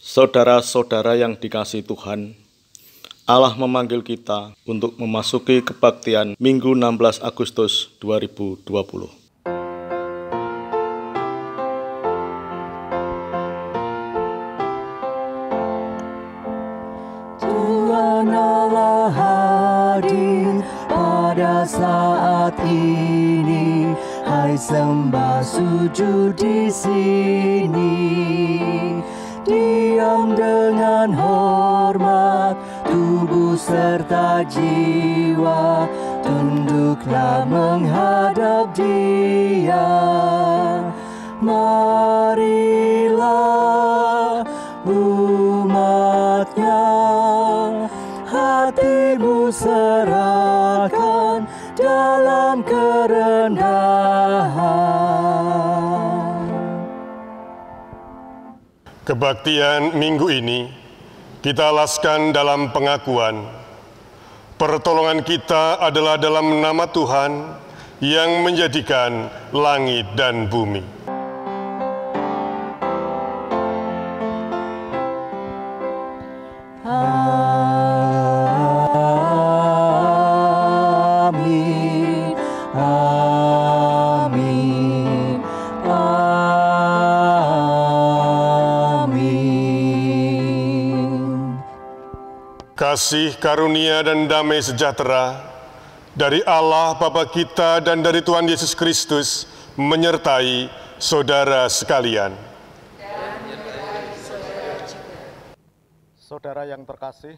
Saudara-saudara yang dikasihi Tuhan, Allah memanggil kita untuk memasuki kebaktian Minggu 16 Agustus 2020. Tuhan Allah hadir pada saat ini, hai sembah sujud di sini. Diam dengan hormat, tubuh serta jiwa, tunduklah menghadap Dia. Marilah umatnya, hatimu serahkan dalam kerendahan. Kebaktian minggu ini kita alaskan dalam pengakuan. Pertolongan kita adalah dalam nama Tuhan yang menjadikan langit dan bumi. Amin, amin, amin. Kasih karunia dan damai sejahtera dari Allah Bapa kita dan dari Tuhan Yesus Kristus menyertai saudara sekalian. Saudara yang terkasih,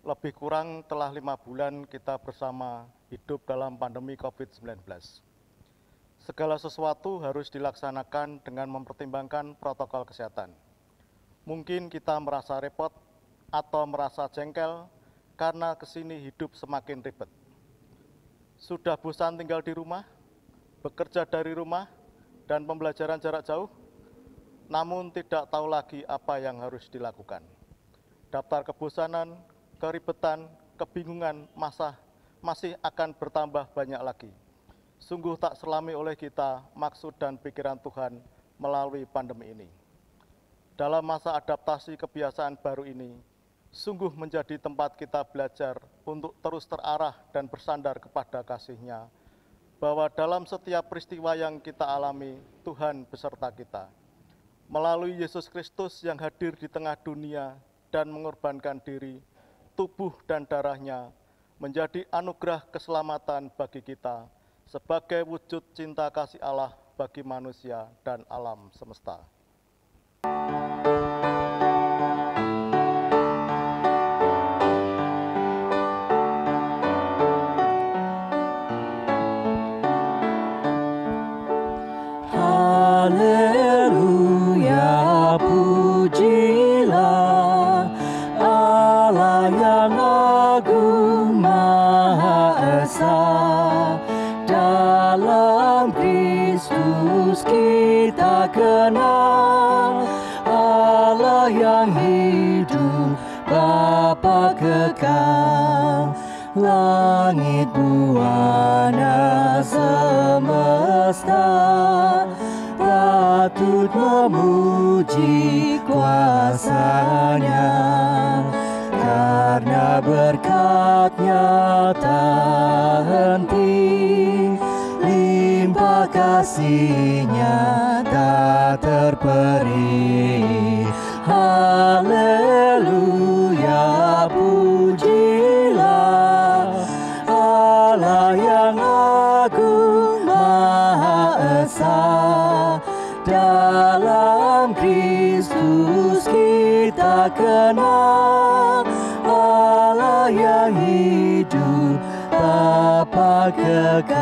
lebih kurang telah 5 bulan kita bersama hidup dalam pandemi COVID-19. Segala sesuatu harus dilaksanakan dengan mempertimbangkan protokol kesehatan. Mungkin kita merasa repot atau merasa jengkel karena kesini hidup semakin ribet. Sudah bosan tinggal di rumah, bekerja dari rumah, dan pembelajaran jarak jauh, namun tidak tahu lagi apa yang harus dilakukan. Daftar kebosanan, keribetan, kebingungan masih akan bertambah banyak lagi. Sungguh tak selami oleh kita maksud dan pikiran Tuhan melalui pandemi ini. Dalam masa adaptasi kebiasaan baru ini, sungguh menjadi tempat kita belajar untuk terus terarah dan bersandar kepada kasih-Nya, bahwa dalam setiap peristiwa yang kita alami, Tuhan beserta kita. Melalui Yesus Kristus yang hadir di tengah dunia dan mengorbankan diri, tubuh dan darah-Nya, menjadi anugerah keselamatan bagi kita, sebagai wujud cinta kasih Allah bagi manusia dan alam semesta. Haleluya, pujilah Allah yang agung Maha Esa. Dalam Kristus kita kenal Allah yang hidup, Bapa kekal. Langit buana semesta patut memuji kuasa-Nya, karena berkat-Nya tak henti, limpah kasih-Nya tak terperi. Haleluya, pujilah Allah yang agung Maha Esa. Dalam Kristus kita kenal Allah yang hidup, Bapa kekal.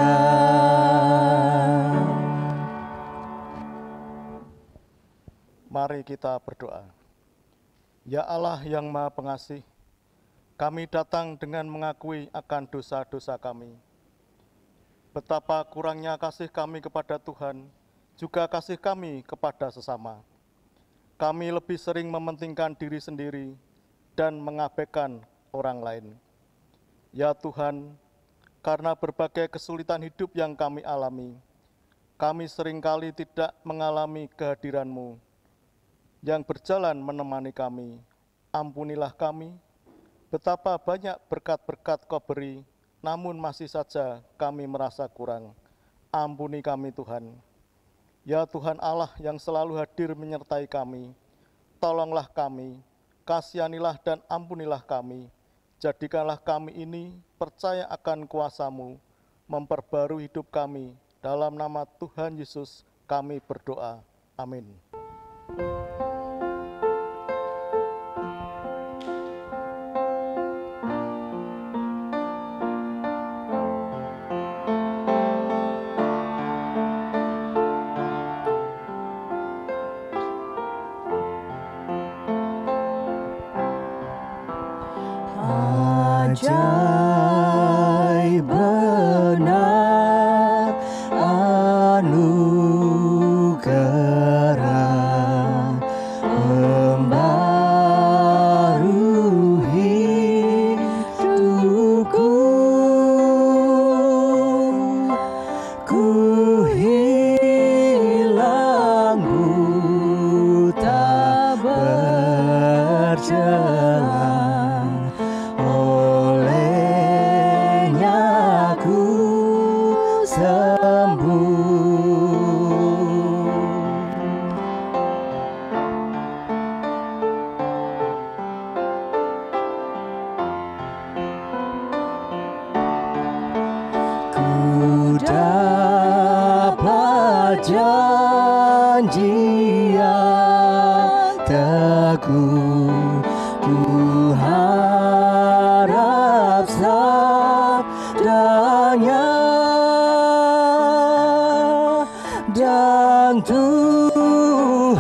Mari kita berdoa. Ya Allah yang Maha Pengasih, kami datang dengan mengakui akan dosa-dosa kami. Betapa kurangnya kasih kami kepada Tuhan, juga kasih kami kepada sesama. Kami lebih sering mementingkan diri sendiri dan mengabaikan orang lain. Ya Tuhan, karena berbagai kesulitan hidup yang kami alami, kami seringkali tidak mengalami kehadiran-Mu. yang berjalan menemani kami. Ampunilah kami, betapa banyak berkat-berkat Kau beri, namun masih saja kami merasa kurang. Ampuni kami Tuhan. Ya Tuhan Allah yang selalu hadir menyertai kami, tolonglah kami, kasihanilah dan ampunilah kami. Jadikanlah kami ini percaya akan kuasa-Mu, memperbarui hidup kami. Dalam nama Tuhan Yesus kami berdoa. Amin. Ajaib benar anugerah membaru hidupku. Ku hilang buta berjalan, olehnya ku sembuh. Ku dapat janji yang teguh, ku harap sabdanya, dan Tuhanlah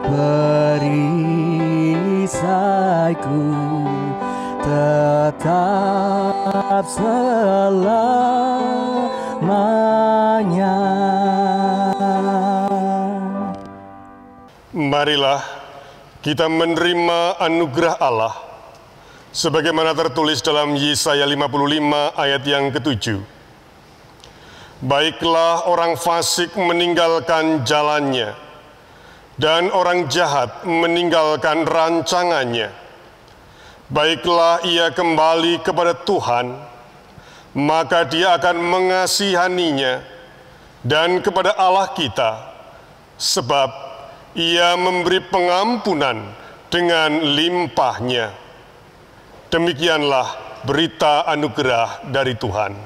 perisaiku tetap selamanya. Marilah kita menerima anugerah Allah sebagaimana tertulis dalam Yesaya 55 ayat yang ke-7. Baiklah orang fasik meninggalkan jalannya, dan orang jahat meninggalkan rancangannya. Baiklah ia kembali kepada Tuhan, maka Dia akan mengasihaninya, dan kepada Allah kita, sebab Ia memberi pengampunan dengan limpahnya. Demikianlah berita anugerah dari Tuhan.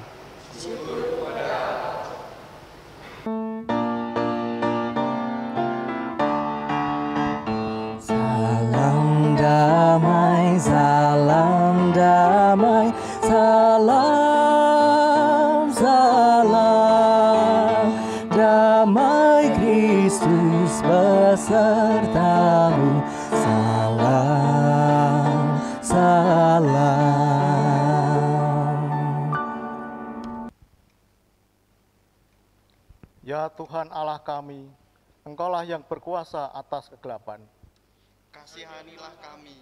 Salam damai, salam damai, salam, salam damai Kristus besertamu. Salam, salam. Ya Tuhan Allah kami, Engkaulah yang berkuasa atas kegelapan. Kasihanilah kami,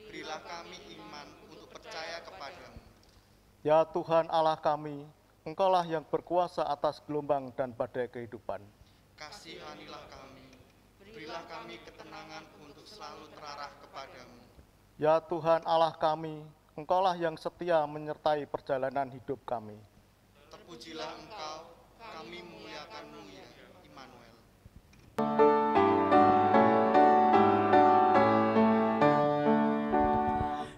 berilah kami iman untuk percaya kepadamu. Ya Tuhan Allah kami, Engkaulah yang berkuasa atas gelombang dan badai kehidupan. Kasihanilah kami, berilah kami ketenangan untuk selalu terarah kepadamu. Ya Tuhan Allah kami, Engkaulah yang setia menyertai perjalanan hidup kami. Terpujilah Engkau, kami memuliakan-Mu ya Immanuel.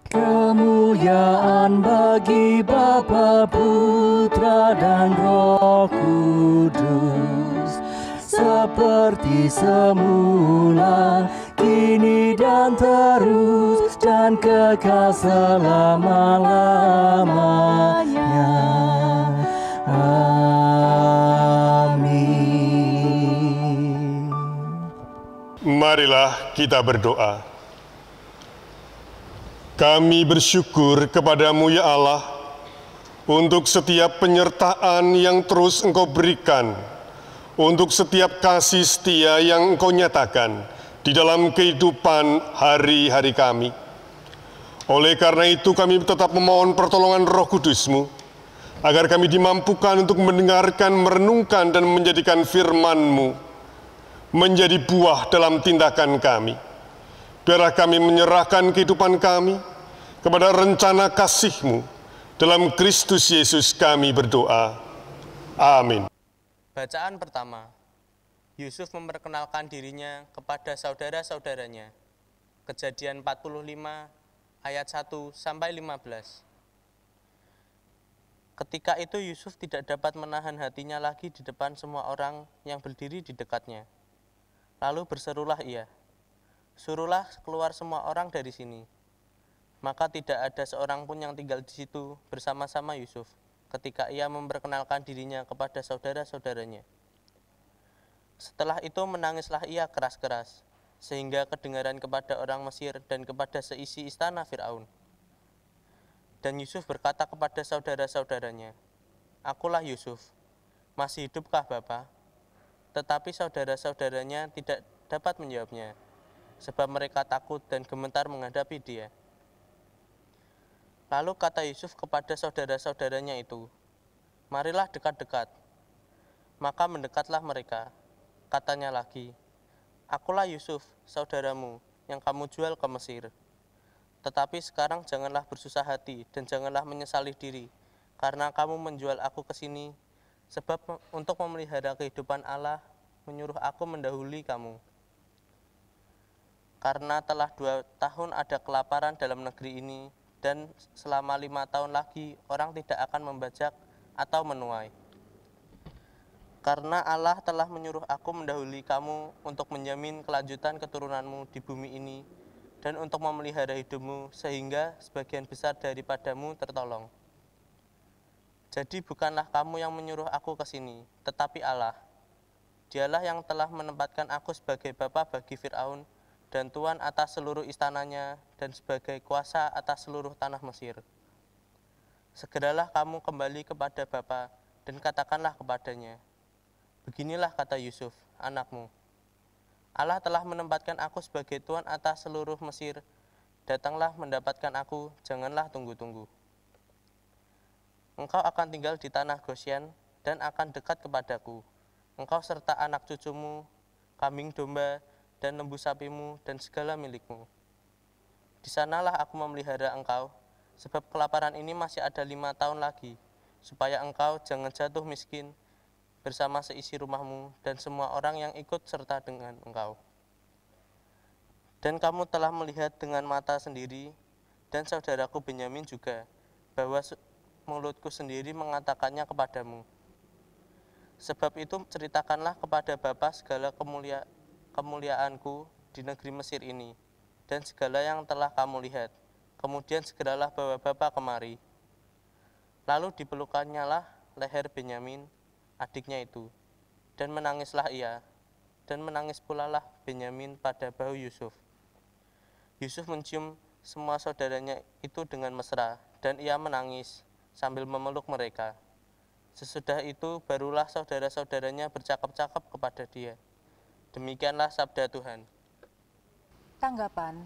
Kemuliaan bagi Bapa, Putra, dan Roh Kudus, seperti semula, kini dan terus, dan kekal selama-lamanya. Amin. Marilah kita berdoa. Kami bersyukur kepadamu ya Allah, untuk setiap penyertaan yang terus Engkau berikan, untuk setiap kasih setia yang Engkau nyatakan di dalam kehidupan hari-hari kami. Oleh karena itu kami tetap memohon pertolongan Roh Kudus-Mu, agar kami dimampukan untuk mendengarkan, merenungkan, dan menjadikan firman-Mu menjadi buah dalam tindakan kami. Biarlah kami menyerahkan kehidupan kami kepada rencana kasih-Mu. Dalam Kristus Yesus kami berdoa. Amin. Bacaan pertama. Yusuf memperkenalkan dirinya kepada saudara-saudaranya. Kejadian 45 ayat 1 sampai 15. Ketika itu Yusuf tidak dapat menahan hatinya lagi di depan semua orang yang berdiri di dekatnya. Lalu berserulah ia, "Suruhlah keluar semua orang dari sini." Maka tidak ada seorang pun yang tinggal di situ bersama-sama Yusuf ketika ia memperkenalkan dirinya kepada saudara-saudaranya. Setelah itu menangislah ia keras-keras, sehingga kedengaran kepada orang Mesir dan kepada seisi istana Fir'aun. Dan Yusuf berkata kepada saudara-saudaranya, "Akulah Yusuf, masih hidupkah Bapa?" Tetapi saudara-saudaranya tidak dapat menjawabnya, sebab mereka takut dan gemetar menghadapi dia. Lalu kata Yusuf kepada saudara-saudaranya itu, "Marilah dekat-dekat." Maka mendekatlah mereka. Katanya lagi, "Akulah Yusuf, saudaramu, yang kamu jual ke Mesir. Tetapi sekarang janganlah bersusah hati dan janganlah menyesali diri, karena kamu menjual aku ke sini, sebab untuk memelihara kehidupan Allah menyuruh aku mendahului kamu. Karena telah 2 tahun ada kelaparan dalam negeri ini, dan selama 5 tahun lagi orang tidak akan membajak atau menuai. Karena Allah telah menyuruh aku mendahului kamu untuk menjamin kelanjutan keturunanmu di bumi ini, dan untuk memelihara hidupmu sehingga sebagian besar daripadamu tertolong. Jadi bukanlah kamu yang menyuruh aku ke sini, tetapi Allah. Dialah yang telah menempatkan aku sebagai bapa bagi Fir'aun dan tuan atas seluruh istananya dan sebagai kuasa atas seluruh tanah Mesir. Segeralah kamu kembali kepada bapa dan katakanlah kepadanya, 'Beginilah kata Yusuf, anakmu. Allah telah menempatkan aku sebagai tuan atas seluruh Mesir. Datanglah mendapatkan aku, janganlah tunggu-tunggu. Engkau akan tinggal di tanah Gosyen dan akan dekat kepadaku. Engkau serta anak cucumu, kambing domba, dan lembu sapimu, dan segala milikmu. Di sanalah aku memelihara engkau, sebab kelaparan ini masih ada 5 tahun lagi, supaya engkau jangan jatuh miskin bersama seisi rumahmu dan semua orang yang ikut serta dengan engkau. Dan kamu telah melihat dengan mata sendiri, dan saudaraku Benyamin juga, bahwa mulutku sendiri mengatakannya kepadamu. Sebab itu ceritakanlah kepada Bapa segala kemuliaanku di negeri Mesir ini, dan segala yang telah kamu lihat. Kemudian segeralah bawa Bapa kemari." Lalu dipelukannya lah leher Benyamin, adiknya itu, dan menangislah ia, dan menangis pula lah Benyamin pada bahu Yusuf. Yusuf mencium semua saudaranya itu dengan mesra, dan ia menangis sambil memeluk mereka. Sesudah itu barulah saudara-saudaranya bercakap-cakap kepada dia. Demikianlah sabda Tuhan. Tanggapan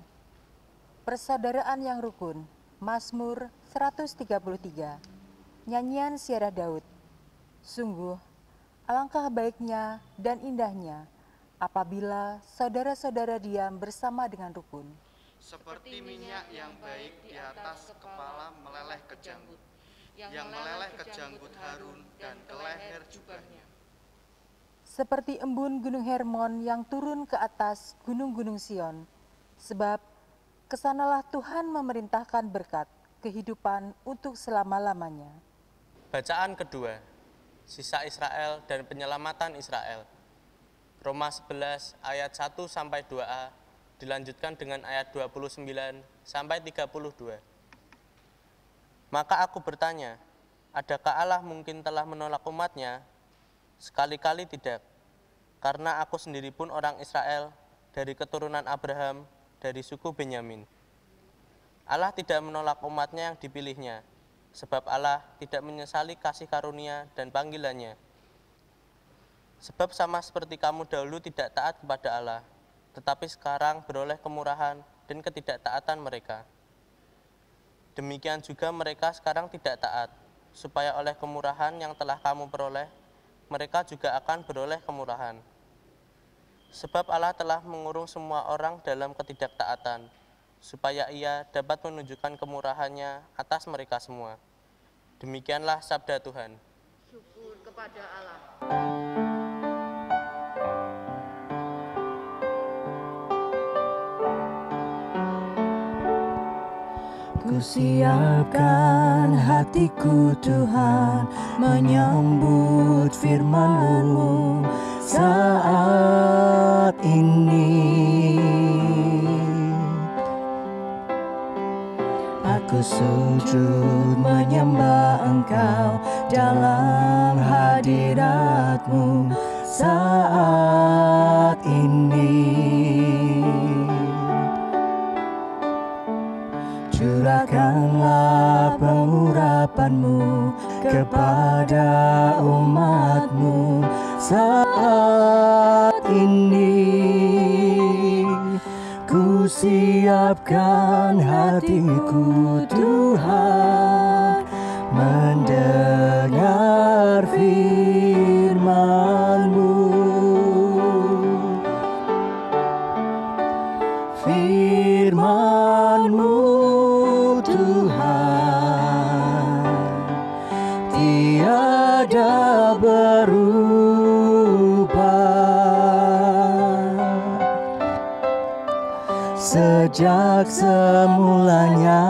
Persaudaraan yang rukun, Mazmur 133, nyanyian Siarah Daud. Sungguh, alangkah baiknya dan indahnya apabila saudara-saudara diam bersama dengan rukun. Seperti minyak yang baik di atas kepala meleleh ke janggut, yang meleleh ke janggut Harun dan ke leher jubahnya. Seperti embun gunung Hermon yang turun ke atas gunung-gunung Sion, sebab kesanalah Tuhan memerintahkan berkat kehidupan untuk selama-lamanya. Bacaan kedua. Sisa Israel dan penyelamatan Israel. Roma 11 ayat 1 sampai 2a dilanjutkan dengan ayat 29 sampai 32. Maka aku bertanya, adakah Allah mungkin telah menolak umatnya? Sekali-kali tidak, karena aku sendiri pun orang Israel dari keturunan Abraham, dari suku Benyamin. Allah tidak menolak umatnya yang dipilihnya, sebab Allah tidak menyesali kasih karunia dan panggilannya. Sebab sama seperti kamu dahulu tidak taat kepada Allah, tetapi sekarang beroleh kemurahan dan ketidaktaatan mereka. Demikian juga mereka sekarang tidak taat, supaya oleh kemurahan yang telah kamu peroleh, mereka juga akan beroleh kemurahan. Sebab Allah telah mengurung semua orang dalam ketidaktaatan, supaya Ia dapat menunjukkan kemurahan-Nya atas mereka semua. Demikianlah sabda Tuhan. Syukur kepada Allah. Kusiapkan hatiku Tuhan menyambut firman-Mu saat ini. Aku sujud menyembah Engkau dalam hadirat-Mu saat ini. Curahkanlah pengurapan-Mu kepada umat-Mu saat ini. Ku siapkan hatiku Tuhan mendengar firman-Mu. Firman-Mu Tuhan tiada berubah, sejak semulanya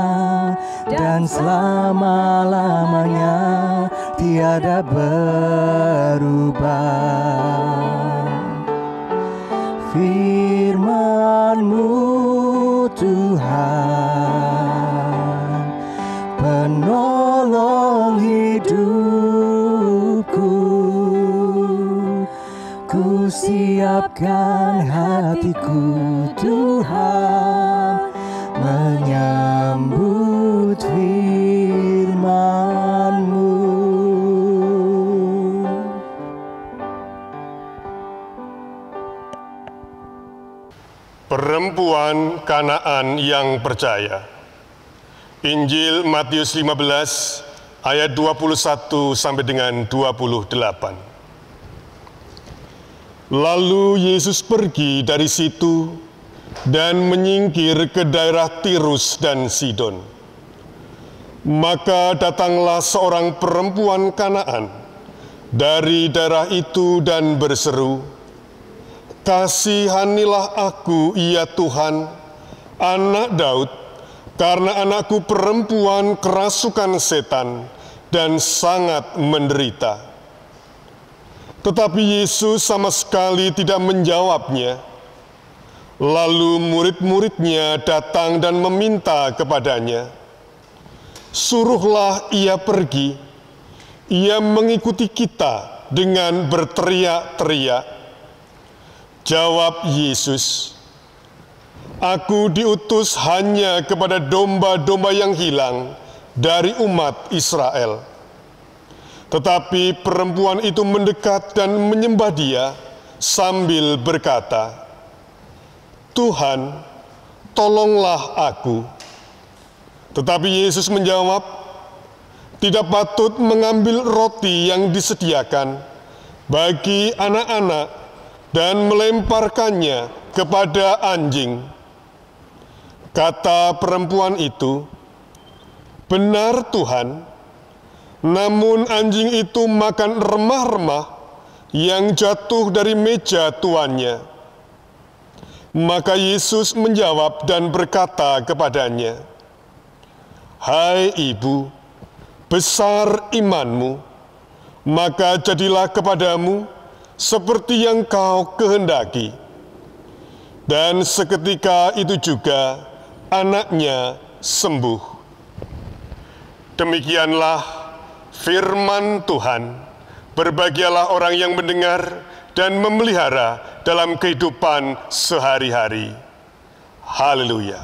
dan selama-lamanya tiada berubah. Firman-Mu Tuhan penolong hidupku. Ku siapkan hatiku Tuhan menyambut firman-Mu. Perempuan Kanaan yang percaya. Injil Matius 15 ayat 21 sampai dengan 28. Lalu Yesus pergi dari situ dan menyingkir ke daerah Tirus dan Sidon. Maka datanglah seorang perempuan Kanaan dari daerah itu dan berseru, "Kasihanilah aku, ya Tuhan, anak Daud, karena anakku perempuan kerasukan setan dan sangat menderita." Tetapi Yesus sama sekali tidak menjawabnya. Lalu murid-muridnya datang dan meminta kepadanya, "Suruhlah ia pergi, ia mengikuti kita dengan berteriak-teriak." Jawab Yesus, "Aku diutus hanya kepada domba-domba yang hilang dari umat Israel." Tetapi perempuan itu mendekat dan menyembah Dia sambil berkata, "Tuhan, tolonglah aku." Tetapi Yesus menjawab, "Tidak patut mengambil roti yang disediakan bagi anak-anak dan melemparkannya kepada anjing." Kata perempuan itu, "Benar Tuhan, namun anjing itu makan remah-remah yang jatuh dari meja tuannya." Maka Yesus menjawab dan berkata kepadanya, "Hai ibu, besar imanmu, maka jadilah kepadamu seperti yang kau kehendaki." Dan seketika itu juga anaknya sembuh. Demikianlah firman Tuhan. Berbahagialah orang yang mendengar dan memelihara dalam kehidupan sehari-hari. Haleluya.